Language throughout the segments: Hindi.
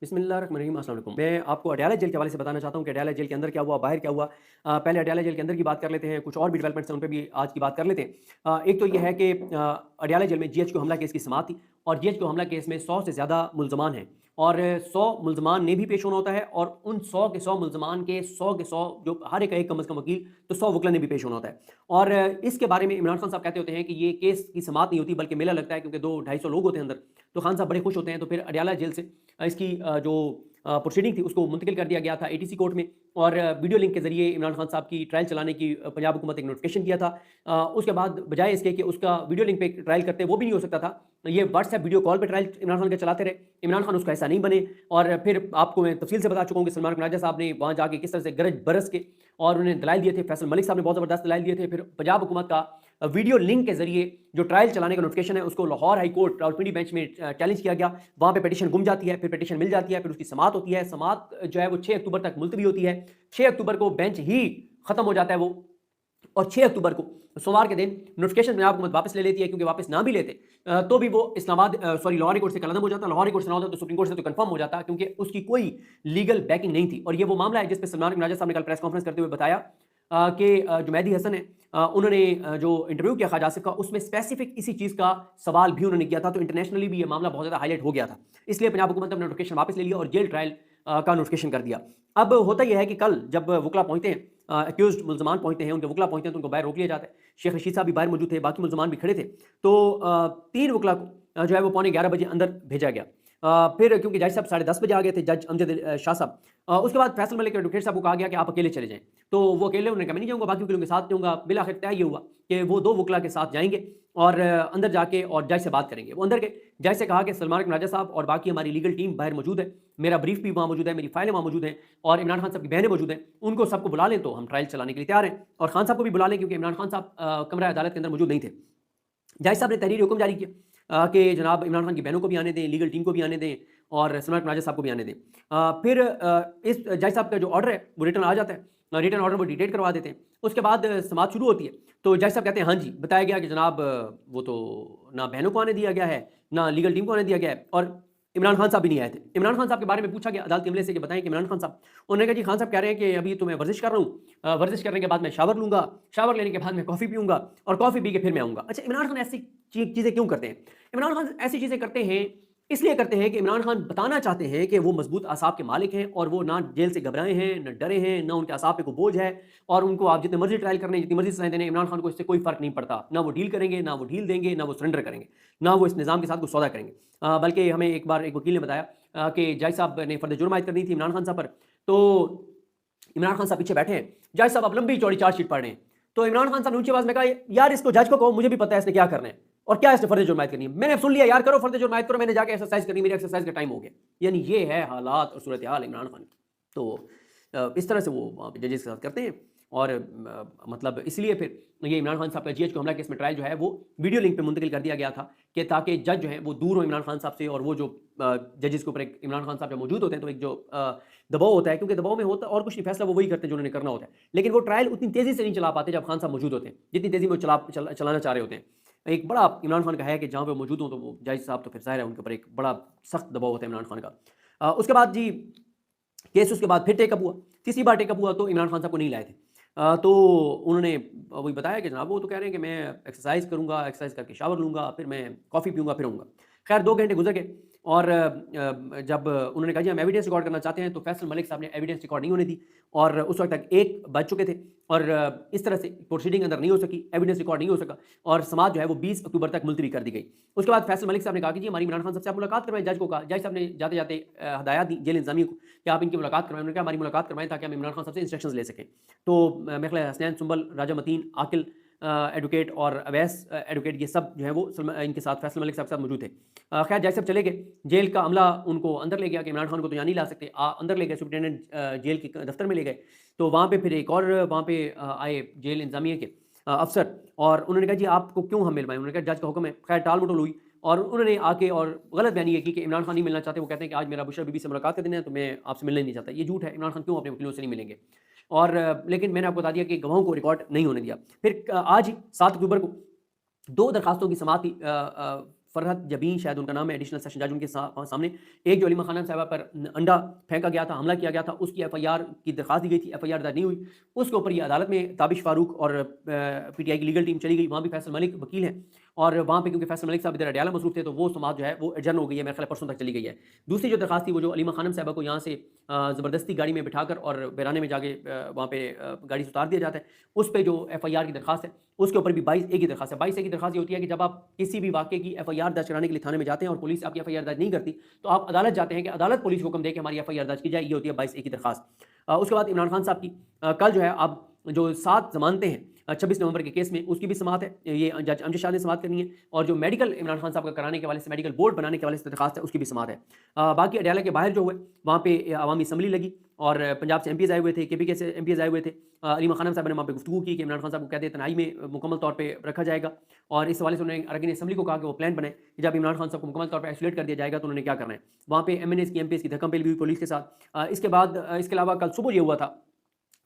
बिस्मिल्लाहिर्रहमानिर्रहीम, अस्सलाम वालेकुम। मैं आपको अडयाला जेल के हवाले से बताना चाहता हूँ कि अडयाला जेल के अंदर क्या हुआ, बाहर क्या हुआ। पहले अडयाला जेल के अंदर की बात कर लेते हैं, कुछ और भी डेवलपमेंट्स हैं, उन पे भी आज की बात कर लेते हैं। एक तो ये है कि अडयाला जेल में जीएचक्यू हमला केस की समाअत थी और जीएचक्यू हमला केस में 100 से ज़्यादा मुल्ज़मान हैं और 100 मुल्ज़मान ने भी पेश होना होता है और उन 100 के 100 मुल्ज़मान के 100 के 100 जो हर एक कम अज़ कम वकील, तो 100 वकला ने भी पेश होना होता है। और इसके बारे में इमरान खान साहब कहते होते हैं कि ये केस की समाअत नहीं होती बल्कि मेला लगता है, क्योंकि 2-250 लोग होते हैं अंदर। तो खान साहब बड़े खुश होते हैं। तो फिर अडयाला जेल से इसकी जो प्रोसीडिंग थी उसको मुंतकिल कर दिया गया था एटीसी कोर्ट में और वीडियो लिंक के जरिए इमरान खान साहब की ट्रायल चलाने की पंजाब हुकूमत ने एक नोटिफिकेशन किया था। उसके बाद बजाय इसके कि उसका वीडियो लिंक पे ट्रायल करते, वो भी नहीं हो सकता था। ये व्हाट्सएप वीडियो कॉल पे ट्रायल इमरान खान के चलाते रहे। इमरान खान उसका ऐसा नहीं बने और फिर आपको मैं तफसील से बता चुका हूँ कि सलमान राजा साहब ने वहाँ जाके किस तरह से गरज बरस के और उन्हें दलाइल दिए थे। फैसल मलिक साहब ने बहुत ज़बरदस्त दलाइल दिए थे। फिर पंजाब हुकूमत का वीडियो लिंक के जरिए जो ट्रायल चलाने का नोटिफिकेशन है उसको Lahore high court Rawalpindi bench में चैलेंज किया गया। वहाँ पे पिटीशन गुम जाती है, फिर पिटीशन मिल जाती है, फिर उसकी समाअत होती है। समाअत जो है वो 6 अक्टूबर तक मुलतवी होती है। 6 अक्टूबर को बेंच ही खत्म हो जाता है वो और 6 अक्टूबर को सोमवार के दिन नोटिफिकेशन पंजाब हुकूमत वापस ले लेती है, क्योंकि वापस ना भी लेते तो भी वो इस्लामाबाद लाहौर हाई कोर्ट से कलअदम हो जाता। लाहौर हाई कोर्ट से ना होता तो सुप्रीम कोर्ट से तो कंफर्म हो जाता, क्योंकि उसकी कोई लीगल बैकिंग नहीं थी। और ये वो मामला है जिस पे सलमान राजा साहब ने कल प्रेस कॉन्फ्रेंस करते हुए बताया कि जो मेहदी हसन है उन्होंने जो इंटरव्यू किया ख्वाजा आसिफ का, उसमें स्पेसिफिक इसी चीज़ का सवाल भी उन्होंने किया था। तो इंटरनेशनली भी ये मामला बहुत ज़्यादा हाईलाइट हो गया था। इसलिए पंजाब हुकूमत ने नोटिफिकेशन वापस ले लिया और जेल ट्रायल का नोटिफिकेशन कर दिया। अब होता यह है कि कल जब वकला पहुंचते हैं, अक्यूज्ड मुल्जमान पहुंचते हैं, उनके वकला पहुंचते हैं तो उनको बाहर रोक लिया जाता है। शेख रशीद साहब भी बाहर मौजूद थे, बाकी मुल्जमान भी खड़े थे। तो 3 वकला को जो है वो पौने 11 बजे अंदर भेजा गया। फिर क्योंकि जज साहब 10:30 बजे आ गए थे, जज अमजद शाह साहब। उसके बाद फैसल मलिक एडवोकेट साहब को कहा गया कि आप अकेले चले जाएं। तो वो अकेले, उन्होंने कहा मैं नहीं जाऊँगा, बाकी वकीलों के साथ जाऊँगा। बिलाखिर तय ये हुआ कि वो 2 वकला के साथ जाएँगे और अंदर जाके और जज से बात करेंगे। वो अंदर गए, जज से कहा कि सलमान राजा साहब और बाकी हमारी लीगल टीम बाहर मौजूद है, मेरा ब्रीफ भी वहाँ मौजूद है, मेरी फाइलें वहाँ मौजूद हैं और इमरान खान साहब की बहनें मौजूद हैं, उनको सबको बुला लें तो हम ट्रायल चलाने के लिए तैयार हैं। और खान साहब को भी बुला लें, क्योंकि इमरान खान साहब कमरा अदालत के अंदर मौजूद नहीं थे। जज साहब ने तहरीरी हुक्म जारी किया कि जनाब इमरान खान की बहनों को भी आने दें, लीगल टीम को भी आने दें और सलमान राजा साहब को भी आने दें। फिर इस जज साहब का जो ऑर्डर है वो रिटर्न आ जाता है, रिटर्न ऑर्डर वो डिटेट करवा देते हैं। उसके बाद समाअत शुरू होती है। तो जज साहब कहते हैं हाँ जी, बताया गया कि जनाब वो तो ना बहनों को आने दिया गया है, ना लीगल टीम को आने दिया गया है और इमरान खान साहब भी नहीं आए थे। इमरान खान साहब के बारे में पूछा गया अदालती अमले से कि बताएं कि इमरान खान साहब, उन्होंने कहा जी खान साहब कह रहे हैं कि अभी तो मैं वर्जिश कर रहा हूँ, वर्जिश करने के बाद मैं शावर लूंगा, शावर लेने के बाद मैं कॉफ़ी पीऊंगा और कॉफ़ी पी के फिर मैं आऊँगा। अच्छा, इमरान खान ऐसी चीज़ें क्यों करते हैं? इमरान खान ऐसी चीज़ें करते हैं इसलिए करते हैं कि इमरान खान बताना चाहते हैं कि वो मजबूत आसाब के मालिक हैं और वो ना जेल से घबराए हैं, ना डरे हैं, ना उनके आसाब पे कोई बोझ है और उनको आप जितने मर्जी ट्रायल करने, जितनी मर्जी सजाएं देने, इमरान खान को इससे कोई फ़र्क नहीं पड़ता। ना वो डील करेंगे, ना वो ढील देंगे, ना वो सरेंडर करेंगे, ना वो इस निज़ाम के साथ कोई सौदा करेंगे। बल्कि हमें एक बार एक वकील ने बताया कि जज साहब ने फ़र्द जुर्म आयद करनी थी इमरान खान साहब पर। तो इमरान खान साहब पीछे बैठे हैं, जज साहब अब लंबी चौड़ी चार्जशीट पढ़ रहे हैं। तो इमरान खान साहब ने ऊंची आवाज़ में कहा यार इसको जज को कहो, मुझे भी पता है इसने क्या करना है और क्या इसने फर्द जुर्म आयद करनी है। मैंने सुन लिया यार, करो फर्द जुर्म आयद करो, मैंने जाके एक्सरसाइज करनी, मेरी एक्सरसाइज का टाइम हो गया। यानी ये है हालात और सूरत हाल इमरान खान की। तो इस तरह से वो जजेस के साथ करते हैं और मतलब इसलिए फिर ये इमरान खान साहब का जीएचक्यू हमला केस में ट्रायल जो है वो वीडियो लिंक पे मुंतकिल कर दिया गया था कि ताकि जज जो है वो दूर हो इमरान खान साहब से और वो जो जजेस के ऊपर एक इमरान खान साहब जब मौजूद होते हैं तो एक जो दबाव होता है, क्योंकि दबाव में होता और कुछ नहीं, फैसला वो वही करते हैं जो उन्होंने करना होता है। लेकिन वो ट्रायल उतनी तेज़ी से नहीं चला पाते जब खान साहब मौजूद होते हैं, जितनी तेज़ी में वो चलाना चाह रहे होते हैं। एक बड़ा इमरान खान का है कि जहाँ पे मौजूद हों तो वो जज साहब तो फिर ज़ाहिर है उनके ऊपर एक बड़ा सख्त दबाव होता है इमरान खान का। उसके बाद जी केस उसके बाद फिर टेकअप हुआ, तीसरी बार टेकअप हुआ तो इमरान खान साहब को नहीं लाए थे। तो उन्होंने वही बताया कि जनाब वो तो कह रहे हैं कि मैं एक्सरसाइज करूँगा, एक्सरसाइज करके शावर लूँगा, फिर मैं कॉफ़ी पीऊँगा, फिर आऊँगा। खैर 2 घंटे गुज़र गए और जब उन्होंने कहा जी हम एविडेंस रिकॉर्ड करना चाहते हैं, तो फैसल मलिक साहब ने एविडेंस रिकॉर्ड नहीं होने दी और उस वक़्त तक 1 बज चुके थे और इस तरह से प्रोसीडिंग अंदर नहीं हो सकी, एविडेंस रिकॉर्ड नहीं हो सका और समाअत जो है वो 20 अक्टूबर तक मुलतवी कर दी गई। उसके बाद फैसल मलिक साहब ने कहा कि जी हमारी इमरान खान साहब से आप मुलाकात करवाएँ, जज को कहा। जज साहब ने जाते-जाते हदायत दी जेल इंतज़ामिया को कि आप इनकी मुलाकात करवाएँ। उन्होंने कहा हमारी मुलाकात करवाएँ ताकि हम इमरान खान साहब से इंस्ट्रक्शंस ले सकें। तो मेरे ख्याल हसनैन सुंबल, राजा मतीन, आकिल एडवोकेट और अवैस एडवोकेट, ये सब जो है वो इनके साथ फैसल मलिक साहब के साथ मौजूद थे। खैर जज साहब चले गए, जेल का अमला उनको अंदर ले गया कि इमरान खान को तो यहाँ नहीं ला सकते, अंदर ले गए, सुप्रिटेंडेंट जेल के दफ्तर में ले गए। तो वहाँ पे फिर एक और वहाँ पे आए जेल इंतजामिया के अफसर और उन्होंने कहा जी आपको क्यों हम मिलवाएं। उन्होंने कहा जज का हुक्म है। खैर टाल मटोल हुई और उन्होंने आके और गलत बयानी ये की कि इमरान खान नहीं मिलना चाहते। वो कहते हैं कि आज मेरा बुशरा बीबी से मुलाकात का दिन है तो मैं आपसे मिलना ही नहीं चाहता। ये झूठ है, इमरान खान क्यों अपने वकीलों से नहीं मिलेंगे। और लेकिन मैंने आपको बता दिया कि गवाहों को रिकॉर्ड नहीं होने दिया। फिर आज 7 अक्टूबर को 2 दरखास्तों की समाअत थी फरहत जबीन शायद उनका नाम है, एडिशनल सेशन जज उनके सामने। एक जो अलीमा खानम साहिबा पर अंडा फेंका गया था, हमला किया गया था, उसकी एफआईआर की दरखास्त दी गई थी, एफआईआर दर्ज नहीं हुई। उसके ऊपर ये अदालत में ताबिश फारूक और पीटीआई की लीगल टीम चली गई। वहाँ भी फैसल मलिक वकील हैं और वहाँ पे क्योंकि फैसल मलिक साहब इधर अडयाला मसरूफ थे, तो वो समात जो है वो एडजर्न हो गई है, मेरे ख्याल परसों तक चली गई है। दूसरी जो दरखास्त थी वो जो अलीमा खानम साहिबा को यहाँ से ज़बरदस्ती गाड़ी में बिठाकर और बैराने में जाके वहाँ पे गाड़ी से उतार दिया जाता है, उस पर जो एफआईआर की दरखास्त है उसके ऊपर भी 22 ए की दरखास्त है। 22 ए की दरखास्त ये होती है कि जब आप किसी भी वाक़े की एफआईआर दर्ज कराने के लिए थाने में जाते हैं और पुलिस आपकी एफआईआर दर्ज नहीं करती, तो आप अदालत जाते हैं कि अदालत पुलिस को हुक्म दे कि हमारी एफआईआर दर्ज की जाए, ये होती है 22 ए की दरखास्त। उसके बाद इमरान खान साहब की कल जो है आप जो 7 ज़मानतें हैं 26 नवंबर के केस में, उसकी भी समाअत है, ये जज अमजद शाह ने समाअत करनी है। और जो मेडिकल इमरान खान साहब का कराने के हवाले से मेडिकल बोर्ड बनाने के हवाले से दरखास्त है, उसकी भी समाअत है। बाकी अडयाला के बाहर जो हुए वहाँ पे अवामी असम्बली लगी और पंजाब से एमपीज़ आए हुए थे, केपीके से एमपीज़ आए हुए थे। अलीमा खानम साहब ने वहाँ पे गुफ्तगू की कि इमरान खान साहब को कहते तनाई में मुकम्मल तौर पर रखा जाएगा और इस हवाले से उन्होंने अरकान असम्बली को कहा कि वो प्लान बनाए कि जब इमरान खान साहब को मुकम्मल तौर पर आइसोलेट कर दिया जाएगा तो उन्होंने क्या करना है। वहाँ पे एमएनएस की एमपीज़ की धक्कम पेल भी हुई पुलिस के साथ। इसके बाद इसके अलावा कल सुबह ये हुआ था,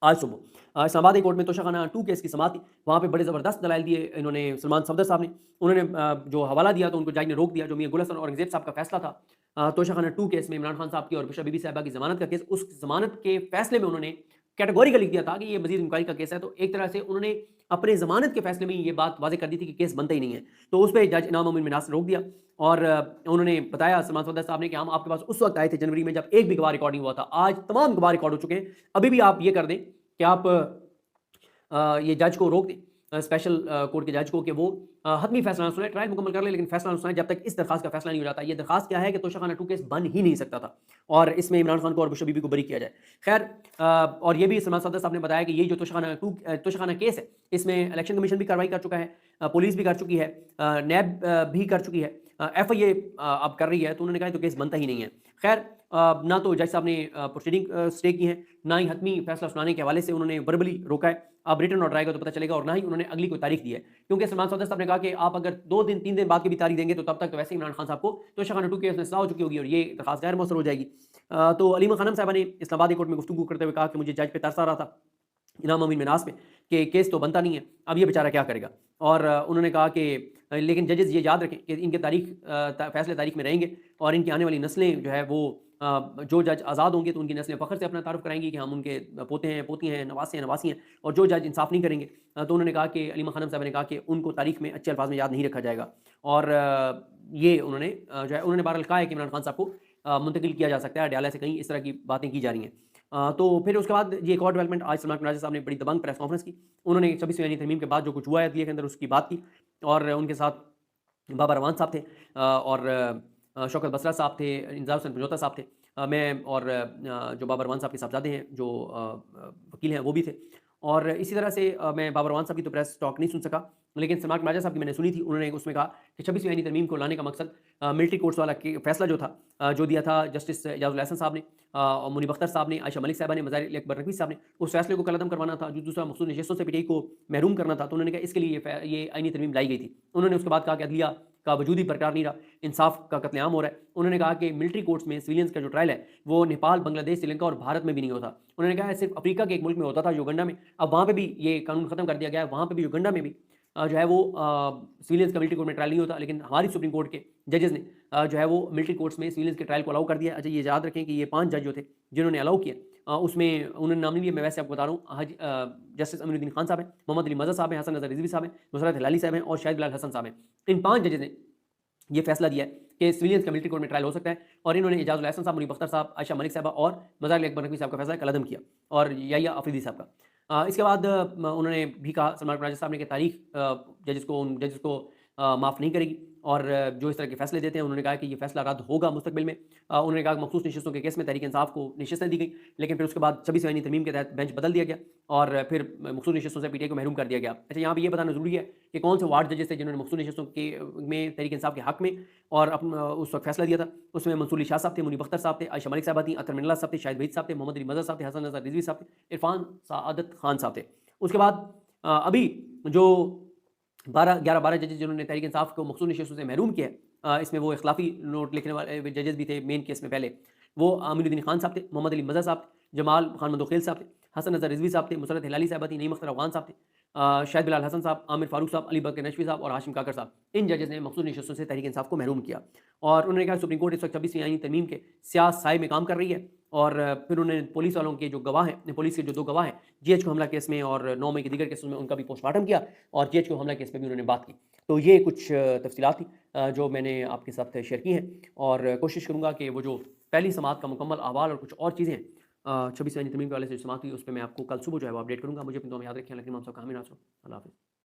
आज सुबह इस्लामाबाद कोर्ट में तोशाखाना 2 केस की समाअत थी। वहाँ पे बड़े ज़बरदस्त दलाइल दिए इन्होंने सलमान सफदर साहब ने। उन्होंने जो हवाला दिया तो उनको जज ने रोक दिया। जो मियां गुल हसन औरंगज़ेब साहब का फैसला था तोशाखाना 2 केस में इमरान खान साहब की और बुशरा बीबी साहिबा की ज़मानत का केस, उस ज़मानत के फैसले में उन्होंने कैटेगोरिकल लिख दिया था कि ये मज़ीद इंक्वायरी का केस है। तो एक तरह से उन्होंने अपने ज़मानत के फैसले में ये बात वाज़ेह कर दी थी कि केस बनता ही नहीं है। तो उस पे जज इनाम मोमिन मिन्हास ने रोक दिया और उन्होंने बताया सलमान सफदर साहब ने कि हम आपके पास उस वक्त आए थे जनवरी में जब एक भी गवाह रिकॉर्ड नहीं हुआ था। आज तमाम गवाह रिकॉर्ड हो चुके हैं। अभी भी आप ये कर दें कि आप ये जज को रोक दें, स्पेशल कोर्ट के जज को, कि वो हतमी फैसला ना सुनाए, ट्रायल मुकम्मल कर ले लेकिन फैसला ना सुनाए जब तक इस दरखास्त का फैसला नहीं हो जाता। ये दरखास्त क्या है कि तोशाखाना 2 केस बन ही नहीं सकता था और इसमें इमरान खान को और बुशरा बीबी को बरी किया जाए। खैर और ये भी सलमान सफदर साहब ने बताया कि ये जो तोशाखाना केस है इसमें इलेक्शन कमीशन भी कार्रवाई कर चुका है, पुलिस भी कर चुकी है, नैब भी कर चुकी है, एफआईए अब कर रही है। तो उन्होंने कहा तो केस बनता ही नहीं है। खैर ना तो जज साहब ने प्रोसीडिंग स्टे की है, ना ही हतमी फैसला सुनाने के हवाले से उन्होंने वर्बली रोका है। अब रिटन ऑर्डर आएगा तो पता चलेगा, और ना ही उन्होंने अगली कोई तारीख दी है, क्योंकि सलमान सफदर साहब ने कहा कि आप अगर 2 दिन 3 दिन बाद की भी तारीख देंगे तो तब तक तो वैसे इमरान खान साहब को तोशाखाना 2 केस में सजा हो चुकी होगी और ये दरखास्त गैर मौसर हो जाएगी। तो अलीमा खानम साहबा ने इस्लामाबाद कोर्ट में गुफ्तगू करते हुए कहा कि मुझे जज पे तरस आ रहा था इनाम मोमिन मिन्हास पे कि केस तो बनता नहीं है, अब ये बेचारा क्या करेगा। और उन्होंने कहा कि लेकिन जजेस ये याद रखें कि इनके फैसले तारीख में रहेंगे और इनकी आने वाली नस्लें जो है वो जो जज आज़ाद होंगे तो उनकी नस्लें फ़ख्र से अपना तारुफ कराएंगी कि हम उनके पोते हैं, पोती हैं, नवासे हैं, नवासी हैं। और जो जज इंसाफ नहीं करेंगे तो उन्होंने कहा कि अलीमा खानम साहब ने कहा कि उनको तारीख में अच्छे अल्फाज में याद नहीं रखा जाएगा। और ये उन्होंने जो है उन्होंने बहरहाल कहा है कि इमरान खान साहब को मुंतकिल किया जा सकता है अडयाला से, कहीं इस तरह की बातें की जा रही हैं। तो फिर उसके बाद ये एक और डेवलपमेंट, आज सलमान राजा साहब ने बड़ी दबंग प्रेस कॉन्फ्रेंस की। उन्होंने 26वीं यानी तरमीम के बाद जो कुछ हुआ है अदलिया के अंदर उसकी बात की और उनके साथ बाबा रवान साहब थे और शौकत बसरा साहब थे, इंजाज हुसैन पंजोता साहब थे, मैं और जो बाबा रवान साहब के साहबजादे हैं जो वकील हैं वो भी थे। और इसी तरह से मैं बाबा रवान साहब की तो प्रेस टॉक नहीं सुन सका, लेकिन सलमान राजा साहब की मैंने सुनी थी। उन्होंने उसमें कहा कि 26वीं आईनी तरमीम को लाने का मकसद मिलिट्री कोर्ट्स वाला फैसला जो था जो दिया था जस्टिस एजाजुल हसन साहब ने और मुनीब अख्तर साहब ने, आयशा मलिक साहबा ने, मज़ाहिर अकबर नकवी साहब ने, उस फैसले को कलअदम करवाना था। जो दूसरा मखसूस नशस्तों से पीटीआई को महरूम करना था। तो उन्होंने कहा इसके लिए ये आईनी तरमीम लाई गई थी। उन्होंने उसके बाद कहा कि अदलिया का वजूद ही बरकरार नहीं रहा, इंसाफ का कत्लेआम हो रहा है। उन्होंने कहा कि मिलिट्री कोर्ट्स में सिविलियंस का जो ट्रायल है वो नेपाल, बांग्लादेश, श्रीलंका और भारत में भी नहीं होता। उन्होंने कहा सिर्फ अफ्रीका के एक मुल्क में होता था, युगांडा में। अब वहाँ पे भी ये कानून खत्म कर दिया गया है, वहाँ पे भी युगांडा में भी जो है वो सिविलियंस का मिलिट्री कोर्ट में ट्रायल नहीं होता। लेकिन हमारी सुप्रीम कोर्ट के जजेस ने जो है वो मिलिट्री कोर्ट्स में सिविलियंस के ट्रायल को अलाउ कर दिया। अच्छा, ये याद रखें कि ये 5 जज जो थे जिन्होंने अलाउ किया उसमें उन्होंने नाम नहीं लिया, मैं वैसे आपको बता रहा हूँ। जस्टिस अमीनुद्दीन खान साहब हैं, मोहम्मद अली मज़ा साहब हैं, हसन नज़र रिजवी साहब हैं, नुसरत हिलाली साहब हैं और शाहिद बिलाल हसन साहब हैं। इन 5 जजेस ने ये फैसला दिया है कि सिविलियंस का मिलिट्री कोर्ट में ट्रायल हो सकता है। और इन्होंने एजाजुल हसन साहब, मुनीब अख्तर साहब, आयशा मलिक साहबा और मज़ाहिर अकबर नकवी साहब का फैसला कलअदम किया और याहिया अफरीदी साहब का। इसके बाद उन्होंने भी कहा सलमान राजा साहब ने कि तारीख जजेस को माफ़ नहीं करेगी और जो इस तरह के फैसले देते हैं। उन्होंने कहा कि ये फैसला रद्द होगा मुस्तकबिल में। उन्होंने कहा कि मखसूस नशिस्तों के केस में तहरीक इंसाफ को नशिस्तें दी गई, लेकिन फिर उसके बाद 26वीं आईनी तरमीम के तहत बेंच बदल दिया गया और फिर मखसूस नशिस्तों से पीटीआई को महरूम कर दिया गया। अच्छा, यहाँ पर यह बताना जरूरी है कि कौन से वार्ड जजेस थे जिन्होंने मखसूस नशिस्तों के में तहरीक इंसाफ के हक में और उस वक्त फैसला दिया था। उसमें मंसूर अली शाह साहब थे, मुनीब अख्तर साहब थे, आयशा मलिक साहबा थी, अतर मिन्नाह साहब थे, शाहिद वहीद साहब थे, मोहम्मद अली मज़ा साहब थे, हसन नज़र रिजवी साहब थे, इरफान सादत खान साहब थे। उसके बाद अभी जो 11-12 जजेस जिन्होंने तहरीक इंसाफ को मखसूस नशिस्तों से महरूम किया है, इसमें वो इख्लाफी नोट लिखने वाले जजेस भी थे मेन केस में। पहले वो अमीनुद्दीन खान साहब थे, मोहम्मद अली मज़ा साहब थे, जमाल खान मंदोखेल साहब थे, हसन नज़र रिजवी साहब थे, मुसरत हिलाली साहबा थी, नईम अख्तर अफगान साहब थे, शाहिद बिलाल हसन साहब, आमिर फारूक साहब, अली बकर नशवी साहब और हाशिम काकर साहब, इन जजेस ने मखसूस नशस्तों से तहरीक इंसाफ को महरूम किया। और उन्होंने कहा सुप्रीम कोर्ट इस वक्त 26वीं आईनी तरमीम के सियास साए में काम कर रही है। और फिर उन्होंने पुलिस वालों के जो गवाह हैं, पुलिस के जो 2 गवाह हैं जीएचक्यू हमला केस में और 9 मई के दीगर केसों में, उनका भी पोस्टमार्टम किया और जीएचक्यू हमला केस पे भी उन्होंने बात की। तो ये कुछ तफसीलात थी जो मैंने आपके साथ शेयर की हैं और कोशिश करूँगा कि वो जो पहली समाअत का मुकम्मल अहवाल और कुछ और चीज़ें हैं 26वीं तरमीम के हवाले से जो समाअत हुई उस पे मैं आपको कल सुबह जो है वो अपडेट करूँगा। मुझे अपनी दुआ में याद रखें। अल्लाह के नाम से काम ही ना हो। अल्लाह हाफ़िज़।